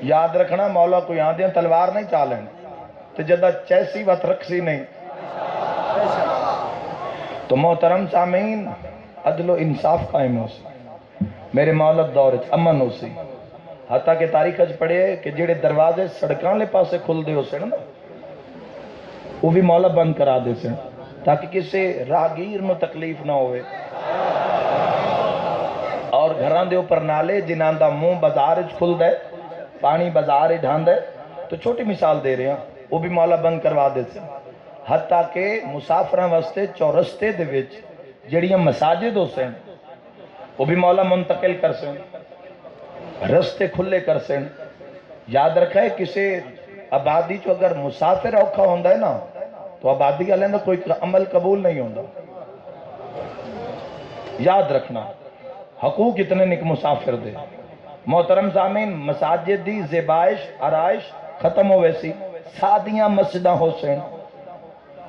یاد رکھنا مولا کوئی آندیاں تلوار نہیں چالیں تو جدہ چیسی وقت رکھسی نہیں. تو محترم سامعین عدل و انصاف قائم ہو سی میرے مولا دور امن ہو سی. حتیٰ کہ تاریخ اج پڑھے کہ جڑے دروازے سڑکان لے پاسے کھل دے ہو سے نا وہ بھی مولا بند کرا دے سے تاکہ کسی راہگیر نو تکلیف نہ ہوئے. اور گھران دے اوپر نالے جنہاں دا منہ بازار کھل دے پانی بازار ڈھان دے. تو چھوٹی مثال دے رہے ہیں وہ بھی مولا بند کروا دے سے. حتیٰ کہ مسافران واسطے چورستے دے وچ جڑیاں مساجد ہو سے وہ بھی مولا منتقل کر سے رستے کھلے کر سے. یاد رکھا ہے کسی آبادی چو اگر مسافر اوکھا ہوندہ ہے نا تو آبادی علیہ دا کوئی عمل قبول نہیں ہوندہ. یاد رکھنا حقوق اتنے نک مسافر دے. محترم سامعین مساجد دی زیبائش آرائش ختم ہو ویسی سادیاں مسجداں ہو سین.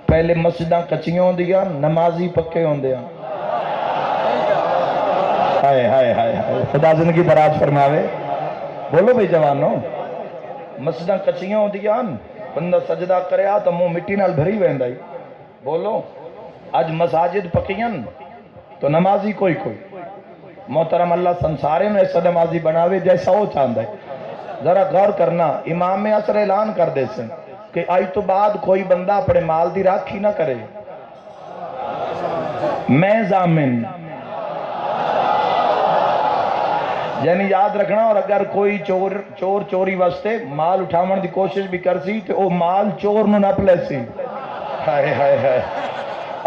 پہلے مسجداں کچیوں ہوندیاں نمازی پکے ہوندیاں. ہائے ہائے ہائے ہائے خدا زندگی دراز فرماوے. بولو بھئی جوانوں مسجداں کچیوں ہوندیاں بندہ سجدہ کرے آ تو منہ مٹی نال بھری ویندائی. بولو آج مساجد پکیاں تو نمازی کوئی کوئی. محترم اللہ سنسارے نے ایسا نمازی بناوے جیسا وہ چاندہ ہے. ذرا غور کرنا امام عصر اعلان کر دے سن کہ آئی تو بعد کوئی بندہ اپنے مال دی راکھی نہ کرے. میں ضامن یعنی یاد رکھنا. اور اگر کوئی چور چوری واسطے مال اٹھاون دی کوشش بھی کر سی تو وہ مال چور نو نپ لے سی. ہائے ہائے ہائے.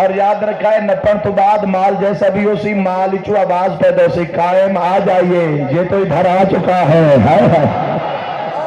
اور یاد رکھا ہے نپن تو بعد مال جیسا بھی ہو سی مال اچھو آواز پیدا سی قائم آ جائیے یہ تو ادھر آ چکا ہے. ہائے ہائے.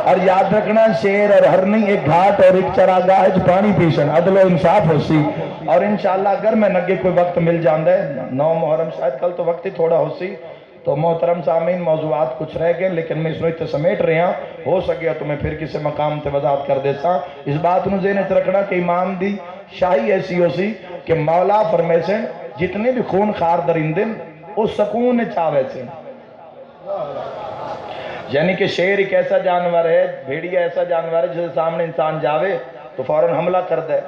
اور یاد رکھنا شیر اور ہرنی ایک گھاٹ اور ایک چراگاہ پانی پیشن عدل و انصاف ہو سی. اور انشاءاللہ اگر میں نگے کوئی وقت مل جاندہ ہے 9 محرم شاید کل تو وقت ہی تھوڑا ہو سی تو محترم سامعین موضوعات کچھ رہ گئے لیکن میں اس میں اتنے سمیٹ رہے ہیں. ہو سکیا تو میں پھر کسی مقام تے وضاحت کر دیتا. اس بات نو ذہن وچ رکھنا کہ امام دی شاہی ایسی ہو سی کہ مولا فرمائے سے جتنے بھی خون خار درندن وہ سکون چاہوے سے. یعنی کہ شیر ایک ایسا جانور ہے بھیڑیا ایسا جانور ہے جس سامنے انسان جاوے تو فوراً حملہ کر دے.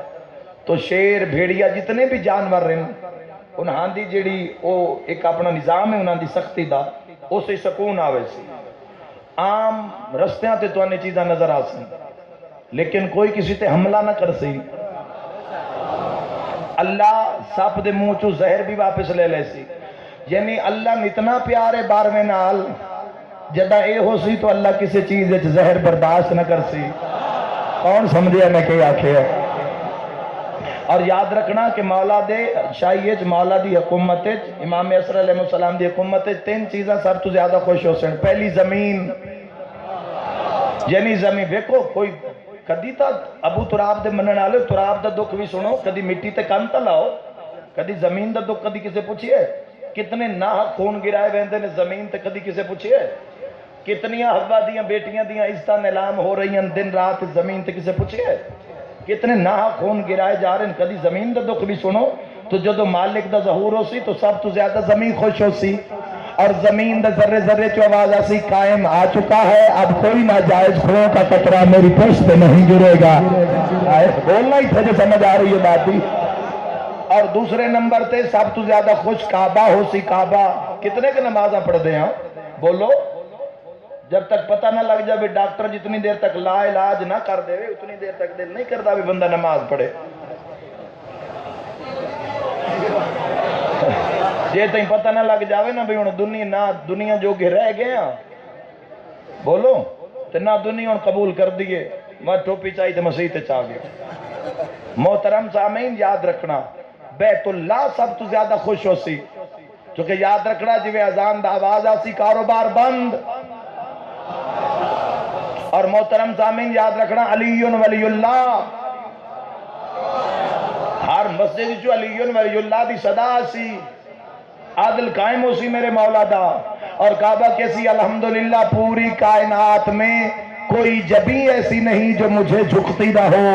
تو شیر بھیڑیا جتنے بھی جانور رہن انہاں دی جڑی او ایک اپنا نظام ہے انہاں دی سختی دا اسے سکون آوے سی. عام رستیاں تے تو انہیں چیزاں نظر آ سی لیکن کوئی کسی تے حملہ نہ کر سی. اللہ سپ دے منہ چو زہر بھی واپس لے لے سی. یعنی اللہ اتنا پیارے بارے نال جدہ اے ہو سی تو اللہ کسی چیز زہر برداشت نہ کر سی. کون سمجھے میں کہ آکھے ہے. اور یاد رکھنا کہ مولا دے شاہیج مولا دی حکومت امام عصر علیہ السلام دی حکومت 3 چیزاں سب تو زیادہ خوش ہو سن. پہلی زمین یعنی زمین ویکو کوئی کدی تا ابو تراب دے منن والے تراب دا دکھ بھی سنو کدی مٹی تے کن تا لاؤ کدی زمین دا دکھ کدی کسے پوچھئے کتنے ناحق خون گرائے ویندے نے زمین تے کدی کسے پوچھئے کتنیاں حوا دیاں بیٹیاں دیاں عزتاں نیلام ہو رہی ہیں دن رات زمین تے کسے پوچھئے کتنے ناحق خون گرائے جا رہے ہیں کدی زمین دا دکھ بھی سنو. تو جدو مالک دا ظہور ہو سی تو سب تو زیادہ زمین خوش ہو سی. اور زمین دا ذرے ذرے چو آواز آسی قائم آ چکا ہے اب کوئی ناجائز خون کا قطرہ میری پشت پہ نہیں گرے گا. بولنا ہی تھا جو سمجھ آ رہی ہے بات بھی. اور دوسرے نمبر تے سب تو زیادہ خوش کعبہ ہو سی. کعبہ کتنے کے نمازاں پڑھ دے ہیں بولو. جب تک پتہ نہ لگ جائے ڈاکٹر جتنی دیر تک لا علاج نہ کر دے اتنی دیر تک دل نہیں کرتا بھی بندہ نماز پڑھے. جے تہیں پتہ نہ لگ جاوے نا بھی دنیا جو کہ رہ گئے ہیں بولو تو نہ دنیا قبول کر دیئے میں ٹوپی چاہی تو مسیح تے چاہ گیا. محترم سامعین یاد رکھنا بیت اللہ سب تو زیادہ خوش ہو سی چونکہ یاد رکھنا جوے اذان دا آواز آسی کاروبار بند. اور محترم سامعین یاد رکھنا علی ولی اللہ ہر مسجد جو علی ولی اللہ دی صدا سی عادل قائم ہو سی میرے مولا دا. اور کعبہ کیسی الحمدللہ پوری کائنات میں کوئی جبی ایسی نہیں جو مجھے جھکتی نہ ہو.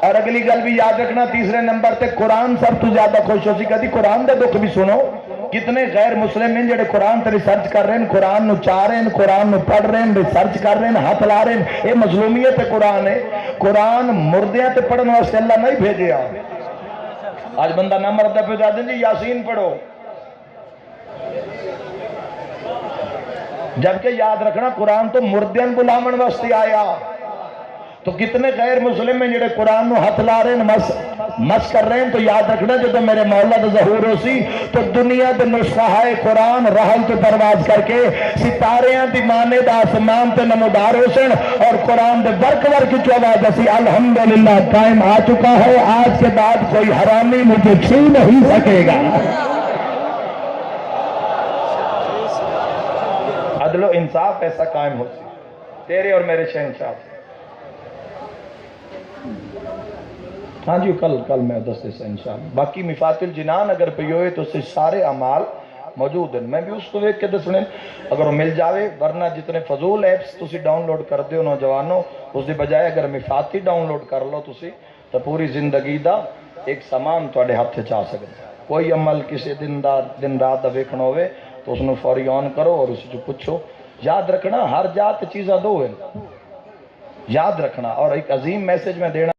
اور اگلی گل بھی یاد رکھنا تیسرے نمبر تے قرآن سب تو زیادہ خوش ہو سی کدی قرآن دے دکھ بھی سنو کتنے غیر مسلم ہیں جڑے قرآن تے ریسرچ کر رہے ہیں، قرآن نو چاہ رہے ہیں، قرآن نو پڑھ رہے ہیں، ریسرچ کر رہے ہیں، ہاتھ لا رہے ہیں. یہ مظلومیت ہے. قرآن ہے، قرآن مردیاں تے پڑھنے واسطے اللہ نہیں بھیجیا. آج بندہ نہ مردہ پہ جاتے ہیں جی یاسین پڑھو، جبکہ یاد رکھنا قرآن تو مردیاں بلاون واسطے آیا. تو کتنے غیر مسلم ہیں جڑے قرآن نو ہاتھ لا رہے ہیں، مس کر رہے ہیں. تو یاد رکھنا جب میرے مولا دا ظہور ہو سی تو دنیا دے نسخہ قرآن رحل تو پرواز کر کے ستاریاں دی مانے دا آسمان تے نمودار ہو سن، اور قرآن دے برق ورق چو آواز اسی الحمدللہ قائم آ چکا ہے. آج کے بعد کوئی حرامی مجھے چھو نہیں سکے گا. عدل و انصاف ایسا قائم ہو سی تیرے اور میرے شہنشاہ. ہاں جی کل میں دستے سے انشاءاللہ. باقی مفات الجنان اگر پہ ہوئے تو اسے سارے اعمال موجود ہیں. میں بھی اس کو دیکھ کے دسنے اگر وہ مل جاوے، ورنہ جتنے فضول ایپس تسی ڈاؤن لوڈ کر دیو نوجوانوں، اس دی بجائے اگر مفاتی ڈاؤن لوڈ کر لو تسی تو پوری زندگی دا ایک سامان تواڈے ہاتھ چاہ سکتے. کوئی عمل کسی دن رات دا ویکھنا ہوئے تو اس نے فوری آن کرو اور اسے جو پوچھو. یاد رکھنا ہر جات چیزاں دو ہیں، یاد رکھنا. اور ایک عظیم میسج میں دینا